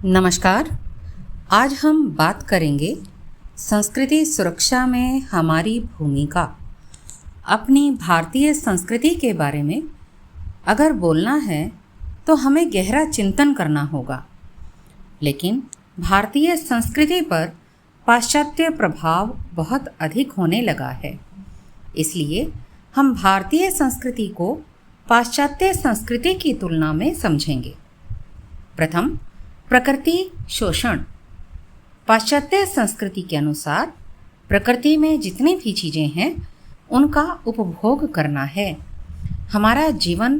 नमस्कार। आज हम बात करेंगे संस्कृति सुरक्षा में हमारी भूमिका। अपनी भारतीय संस्कृति के बारे में अगर बोलना है तो हमें गहरा चिंतन करना होगा, लेकिन भारतीय संस्कृति पर पाश्चात्य प्रभाव बहुत अधिक होने लगा है। इसलिए हम भारतीय संस्कृति को पाश्चात्य संस्कृति की तुलना में समझेंगे। प्रथम, प्रकृति शोषण। पाश्चात्य संस्कृति के अनुसार प्रकृति में जितनी भी चीज़ें हैं उनका उपभोग करना है। हमारा जीवन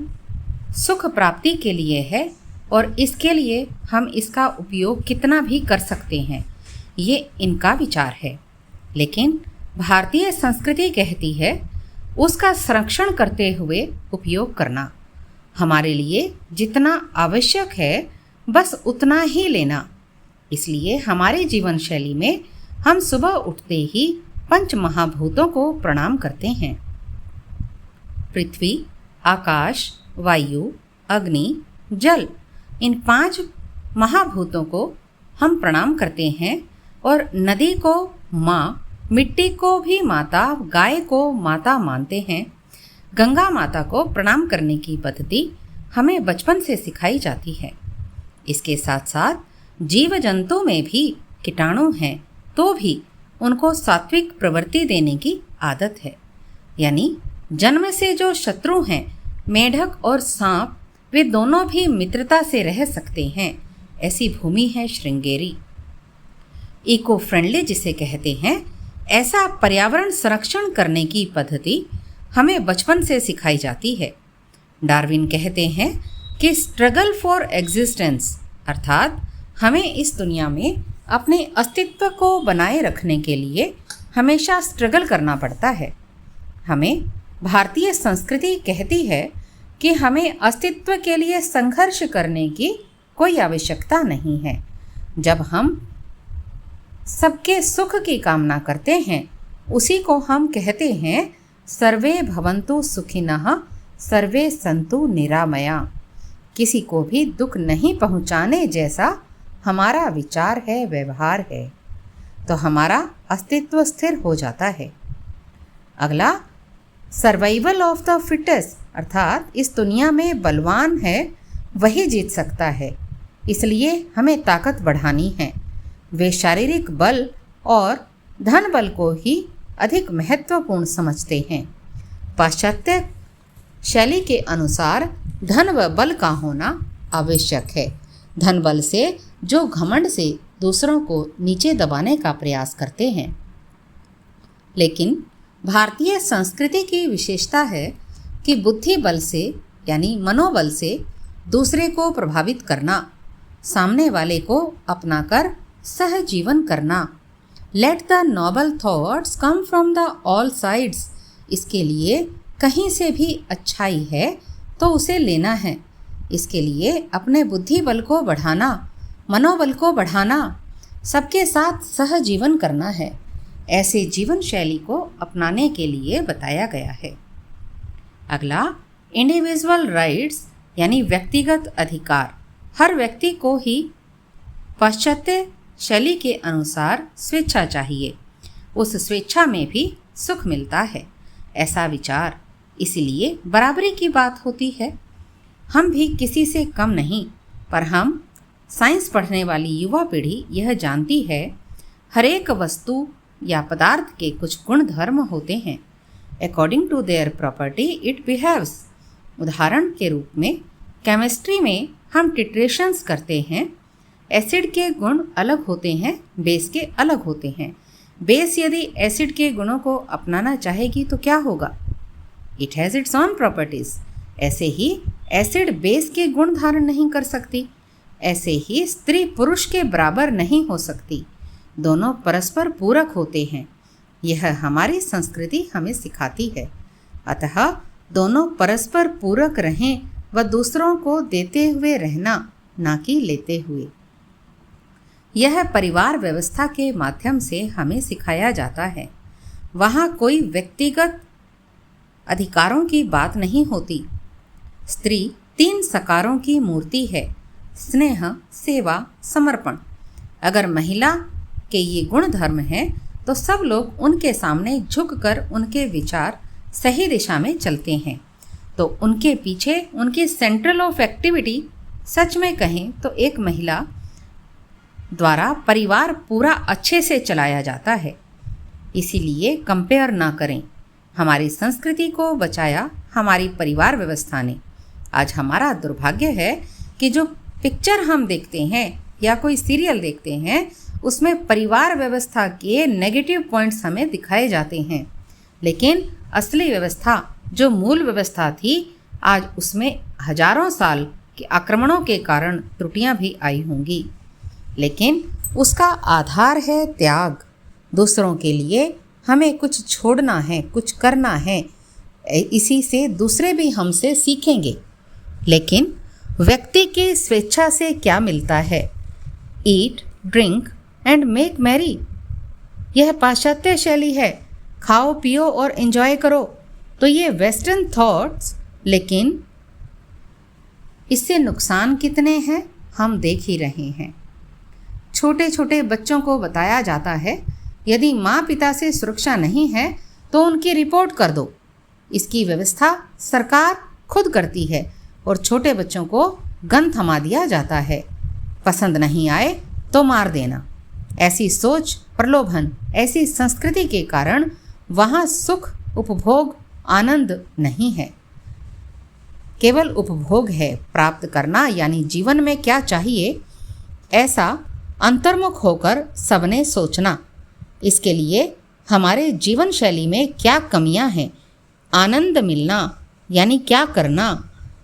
सुख प्राप्ति के लिए है और इसके लिए हम इसका उपयोग कितना भी कर सकते हैं, ये इनका विचार है। लेकिन भारतीय संस्कृति कहती है उसका संरक्षण करते हुए उपयोग करना। हमारे लिए जितना आवश्यक है बस उतना ही लेना। इसलिए हमारे जीवन शैली में हम सुबह उठते ही पंच महाभूतों को प्रणाम करते हैं। पृथ्वी, आकाश, वायु, अग्नि, जल, इन 5 महाभूतों को हम प्रणाम करते हैं और नदी को माँ, मिट्टी को भी माता, गाय को माता मानते हैं। गंगा माता को प्रणाम करने की पद्धति हमें बचपन से सिखाई जाती है। इसके साथ साथ जीव जंतु में भी कीटाणु हैं तो भी उनको सात्विक प्रवृत्ति देने की आदत है। यानी जन्म से जो शत्रु हैं, मेढक और सांप, वे दोनों भी मित्रता से रह सकते हैं। ऐसी भूमि है श्रृंगेरी। इको फ्रेंडली जिसे कहते हैं, ऐसा पर्यावरण संरक्षण करने की पद्धति हमें बचपन से सिखाई जाती है। डार्विन कहते हैं कि स्ट्रगल फॉर एग्जिस्टेंस, अर्थात हमें इस दुनिया में अपने अस्तित्व को बनाए रखने के लिए हमेशा स्ट्रगल करना पड़ता है। हमें भारतीय संस्कृति कहती है कि हमें अस्तित्व के लिए संघर्ष करने की कोई आवश्यकता नहीं है। जब हम सबके सुख की कामना करते हैं, उसी को हम कहते हैं सर्वे भवन्तु सुखिनः सर्वे सन्तु निरामया। किसी को भी दुख नहीं पहुंचाने जैसा हमारा विचार है, व्यवहार है, तो हमारा अस्तित्व स्थिर हो जाता है। अगला, सर्वाइवल ऑफ द फिटेस्ट, अर्थात इस दुनिया में बलवान है वही जीत सकता है। इसलिए हमें ताकत बढ़ानी है। वे शारीरिक बल और धन बल को ही अधिक महत्वपूर्ण समझते हैं। पाश्चात्य शैली के अनुसार धन व बल का होना आवश्यक है। धन बल से जो घमंड से दूसरों को नीचे दबाने का प्रयास करते हैं। लेकिन भारतीय संस्कृति की विशेषता है कि बुद्धि बल से यानी मनोबल से दूसरे को प्रभावित करना, सामने वाले को अपनाकर सहजीवन करना। Let the Nobel thoughts come from the all sides. इसके लिए कहीं से भी अच्छाई है तो उसे लेना है। इसके लिए अपने बुद्धि बल को बढ़ाना, मनोबल को बढ़ाना, सबके साथ सहजीवन करना है। ऐसे जीवन शैली को अपनाने के लिए बताया गया है। अगला, इंडिविजुअल राइट्स यानी व्यक्तिगत अधिकार। हर व्यक्ति को ही पाश्चात्य शैली के अनुसार स्वेच्छा चाहिए। उस स्वेच्छा में भी सुख मिलता है, ऐसा विचार। इसलिए बराबरी की बात होती है। हम भी किसी से कम नहीं, पर हम साइंस पढ़ने वाली युवा पीढ़ी यह जानती है हर एक वस्तु या पदार्थ के कुछ गुण धर्म होते हैं। According to their property it behaves. उदाहरण के रूप में केमिस्ट्री में हम टिट्रेशंस करते हैं। एसिड के गुण अलग होते हैं, बेस के अलग होते हैं। बेस यदि एसिड के गुणों को अपनाना चाहेगी तो क्या होगा? It has its on properties. ऐसे ही एसिड बेस के गुण धारण नहीं कर सकती। ऐसे ही स्त्री पुरुष के बराबर नहीं हो सकती। दोनों परस्पर पूरक होते हैं। यह हमारी संस्कृति हमें सिखाती है। अतः दोनों परस्पर पूरक रहें व दूसरों को देते हुए रहना, ना कि लेते हुए। यह परिवार व्यवस्था के माध्यम से हमें सिखाया जाता है। वहाँ कोई व्यक्तिगत अधिकारों की बात नहीं होती। स्त्री 3 सकारों की मूर्ति है। स्नेह, सेवा, समर्पण। अगर महिला के ये गुण धर्म हैं तो सब लोग उनके सामने झुककर उनके विचार सही दिशा में चलते हैं। तो उनके पीछे उनकी सेंट्रल ऑफ एक्टिविटी, सच में कहें तो एक महिला द्वारा परिवार पूरा अच्छे से चलाया जाता है। इसीलिए कंपेयर ना करें। हमारी संस्कृति को बचाया हमारी परिवार व्यवस्था ने। आज हमारा दुर्भाग्य है कि जो पिक्चर हम देखते हैं या कोई सीरियल देखते हैं उसमें परिवार व्यवस्था के नेगेटिव पॉइंट्स हमें दिखाए जाते हैं, लेकिन असली व्यवस्था जो मूल व्यवस्था थी आज उसमें हजारों साल के आक्रमणों के कारण त्रुटियां भी आई होंगी, लेकिन उसका आधार है त्याग। दूसरों के लिए हमें कुछ छोड़ना है, कुछ करना है। इसी से दूसरे भी हमसे सीखेंगे। लेकिन व्यक्ति की स्वेच्छा से क्या मिलता है? ईट, ड्रिंक एंड मेक मैरी, यह पाश्चात्य शैली है। खाओ पियो और एंजॉय करो। तो ये वेस्टर्न थॉट्स, लेकिन इससे नुकसान कितने हैं हम देख ही रहे हैं। छोटे छोटे बच्चों को बताया जाता है यदि माँ पिता से सुरक्षा नहीं है तो उनकी रिपोर्ट कर दो। इसकी व्यवस्था सरकार खुद करती है और छोटे बच्चों को गन थमा दिया जाता है। पसंद नहीं आए तो मार देना। ऐसी सोच, प्रलोभन, ऐसी संस्कृति के कारण वहाँ सुख, उपभोग, आनंद नहीं है, केवल उपभोग है। प्राप्त करना यानी जीवन में क्या चाहिए ऐसा अंतर्मुख होकर सबने सोचना। इसके लिए हमारे जीवन शैली में क्या कमियां हैं, आनंद मिलना यानी क्या करना,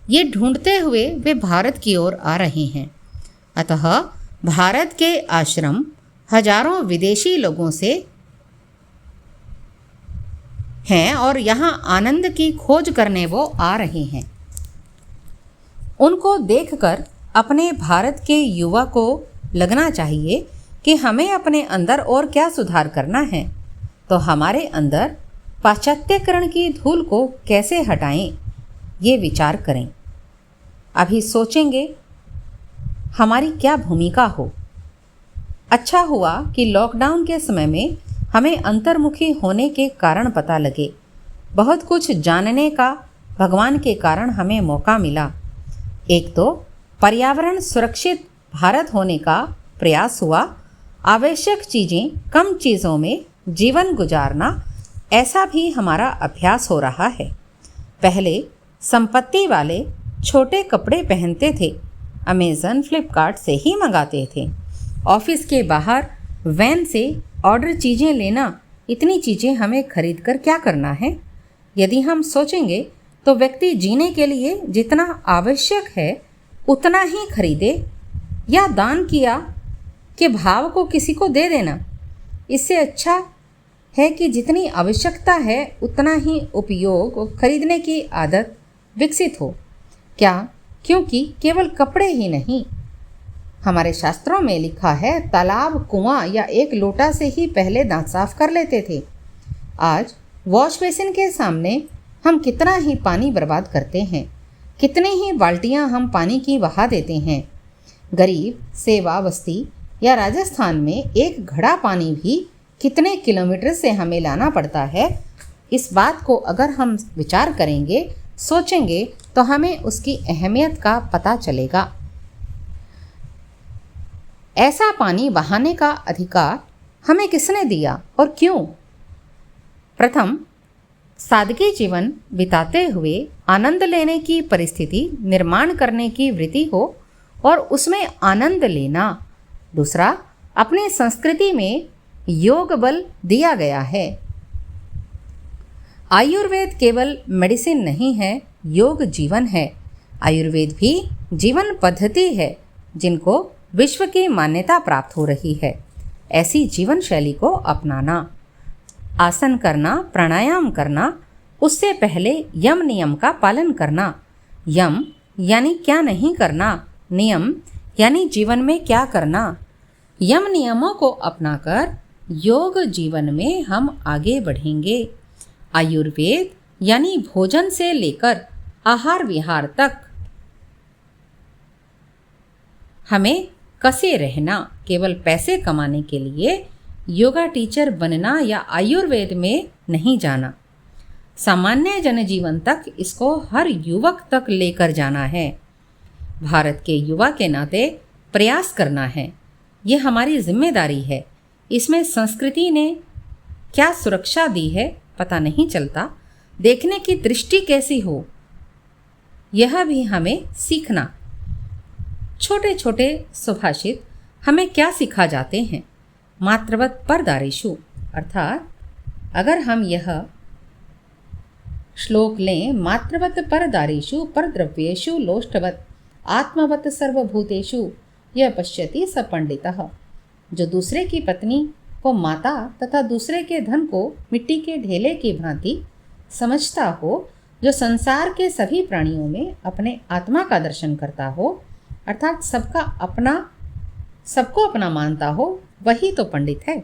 ये ढूंढते हुए वे भारत की ओर आ रहे हैं। अतः भारत के आश्रम हजारों विदेशी लोगों से हैं और यहाँ आनंद की खोज करने वो आ रहे हैं। उनको देखकर अपने भारत के युवा को लगना चाहिए कि हमें अपने अंदर और क्या सुधार करना है। तो हमारे अंदर पाश्चात्यकरण की धूल को कैसे हटाएं, ये विचार करें। अभी सोचेंगे हमारी क्या भूमिका हो। अच्छा हुआ कि लॉकडाउन के समय में हमें अंतर्मुखी होने के कारण पता लगे। बहुत कुछ जानने का भगवान के कारण हमें मौका मिला। एक तो पर्यावरण सुरक्षित भारत होने का प्रयास हुआ। आवश्यक चीज़ें कम चीज़ों में जीवन गुजारना, ऐसा भी हमारा अभ्यास हो रहा है। पहले संपत्ति वाले छोटे कपड़े पहनते थे, अमेज़न, फ्लिपकार्ट से ही मंगाते थे। ऑफिस के बाहर वैन से ऑर्डर चीज़ें लेना, इतनी चीज़ें हमें खरीद कर क्या करना है। यदि हम सोचेंगे तो व्यक्ति जीने के लिए जितना आवश्यक है उतना ही खरीदे या दान किया के भाव को किसी को दे देना। इससे अच्छा है कि जितनी आवश्यकता है उतना ही उपयोग और खरीदने की आदत विकसित हो। क्या? क्योंकि केवल कपड़े ही नहीं, हमारे शास्त्रों में लिखा है तालाब, कुआं या एक लोटा से ही पहले दांत साफ कर लेते थे। आज वॉश बेसिन के सामने हम कितना ही पानी बर्बाद करते हैं, कितनी ही बाल्टियां हम पानी की बहा देते हैं। गरीब सेवा बस्ती या राजस्थान में एक घड़ा पानी भी कितने किलोमीटर से हमें लाना पड़ता है। इस बात को अगर हम विचार करेंगे, सोचेंगे तो हमें उसकी अहमियत का पता चलेगा। ऐसा पानी बहाने का अधिकार हमें किसने दिया और क्यों? प्रथम, सादगी जीवन बिताते हुए आनंद लेने की परिस्थिति निर्माण करने की वृत्ति हो और उसमें आनंद लेना। दूसरा, अपनी संस्कृति में योग बल दिया गया है। आयुर्वेद केवल मेडिसिन नहीं है, योग जीवन है। आयुर्वेद भी जीवन पद्धति है जिनको विश्व की मान्यता प्राप्त हो रही है। ऐसी जीवन शैली को अपनाना, आसन करना, प्राणायाम करना, उससे पहले यम नियम का पालन करना। यम यानी क्या नहीं करना, नियम यानी जीवन में क्या करना। यम नियमों को अपनाकर योग जीवन में हम आगे बढ़ेंगे। आयुर्वेद यानी भोजन से लेकर आहार विहार तक हमें कसे रहना, केवल पैसे कमाने के लिए योगा टीचर बनना या आयुर्वेद में नहीं जाना। सामान्य जनजीवन तक इसको हर युवक तक लेकर जाना है। भारत के युवा के नाते प्रयास करना है, ये हमारी जिम्मेदारी है। इसमें संस्कृति ने क्या सुरक्षा दी है पता नहीं चलता, देखने की दृष्टि कैसी हो यह भी हमें सीखना। छोटे छोटे सुभाषित हमें क्या सिखा जाते हैं? मात्रवत परदारेषु, अर्थात अगर हम यह श्लोक लें, मात्रवत परदारेषु परद्रव्येषु लोष्टवत आत्मवत सर्वभूतेषु यह पश्यति स पंडितः। जो दूसरे की पत्नी को माता तथा दूसरे के धन को मिट्टी के ढेले की भांति समझता हो, जो संसार के सभी प्राणियों में अपने आत्मा का दर्शन करता हो, अर्थात सबको अपना मानता हो, वही तो पंडित है।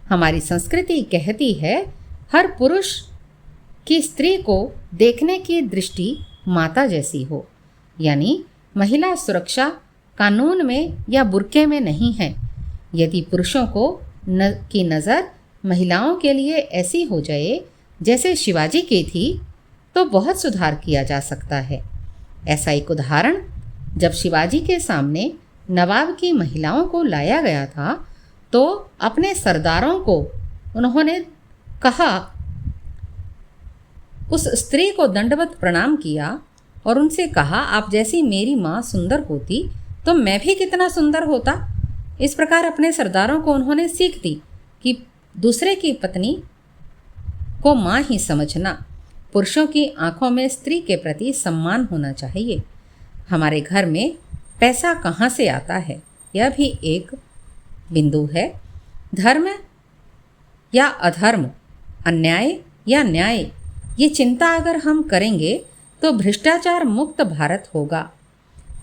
हमारी संस्कृति कहती है हर पुरुष की स्त्री को देखने की दृष्टि माता जैसी हो, यानी महिला सुरक्षा कानून में या बुर्के में नहीं है। यदि पुरुषों की नज़र महिलाओं के लिए ऐसी हो जाए जैसे शिवाजी की थी तो बहुत सुधार किया जा सकता है। ऐसा एक उदाहरण, जब शिवाजी के सामने नवाब की महिलाओं को लाया गया था तो अपने सरदारों को उन्होंने कहा, उस स्त्री को दंडवत प्रणाम किया और उनसे कहा, आप जैसी मेरी माँ सुंदर होती तो मैं भी कितना सुंदर होता। इस प्रकार अपने सरदारों को उन्होंने सीख दी कि दूसरे की पत्नी को माँ ही समझना। पुरुषों की आंखों में स्त्री के प्रति सम्मान होना चाहिए। हमारे घर में पैसा कहाँ से आता है, यह भी एक बिंदु है। धर्म या अधर्म, अन्याय या न्याय, ये चिंता अगर हम करेंगे तो भ्रष्टाचार मुक्त भारत होगा।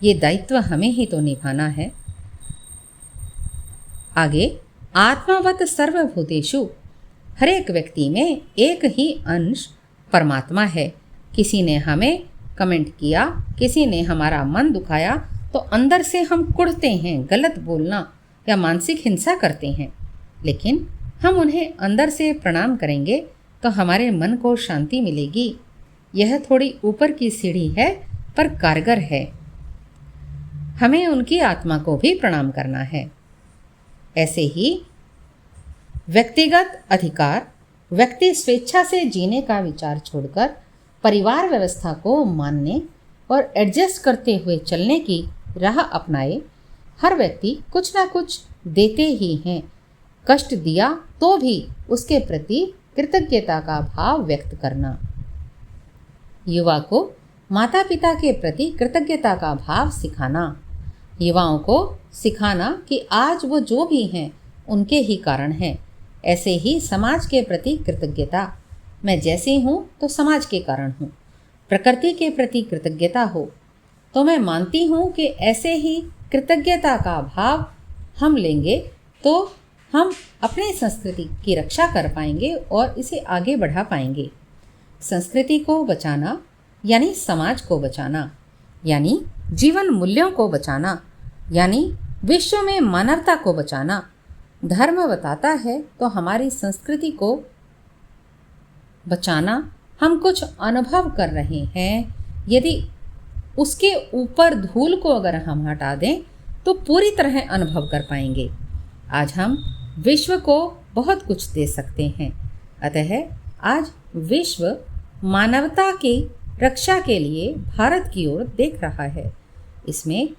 ये दायित्व हमें ही तो निभाना है। आगे, आत्मावत सर्वभूतेषु, हर एक व्यक्ति में एक ही अंश परमात्मा है। किसी ने हमें कमेंट किया, किसी ने हमारा मन दुखाया तो अंदर से हम कुढ़ते हैं, गलत बोलना या मानसिक हिंसा करते हैं, लेकिन हम उन्हें अंदर से प्रणाम करेंगे तो हमारे मन को शांति मिलेगी। यह थोड़ी ऊपर की सीढ़ी है पर कारगर है। हमें उनकी आत्मा को भी प्रणाम करना है। ऐसे ही व्यक्तिगत अधिकार, व्यक्ति स्वेच्छा से जीने का विचार छोड़कर परिवार व्यवस्था को मानने और एडजस्ट करते हुए चलने की राह अपनाए। हर व्यक्ति कुछ ना कुछ देते ही हैं। कष्ट दिया तो भी उसके प्रति कृतज्ञता का भाव व्यक्त करना। युवा को माता पिता के प्रति कृतज्ञता का भाव सिखाना। युवाओं को सिखाना कि आज वो जो भी हैं उनके ही कारण हैं। ऐसे ही समाज के प्रति कृतज्ञता, मैं जैसी हूँ तो समाज के कारण हूँ। प्रकृति के प्रति कृतज्ञता हो तो मैं मानती हूँ कि ऐसे ही कृतज्ञता का भाव हम लेंगे तो हम अपनी संस्कृति की रक्षा कर पाएंगे और इसे आगे बढ़ा पाएंगे। संस्कृति को बचाना यानी समाज को बचाना, यानी जीवन मूल्यों को बचाना, यानी विश्व में मानवता को बचाना। धर्म बताता है तो हमारी संस्कृति को बचाना हम कुछ अनुभव कर रहे हैं। यदि उसके ऊपर धूल को अगर हम हटा दें तो पूरी तरह अनुभव कर पाएंगे। आज हम विश्व को बहुत कुछ दे सकते हैं। अतः आज विश्व मानवता की रक्षा के लिए भारत की ओर देख रहा है। इसमें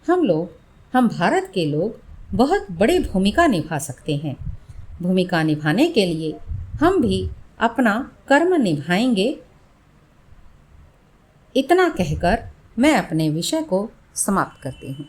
हम भारत के लोग बहुत बड़ी भूमिका निभा सकते हैं। भूमिका निभाने के लिए हम भी अपना कर्म निभाएंगे। इतना कहकर मैं अपने विषय को समाप्त करती हूँ।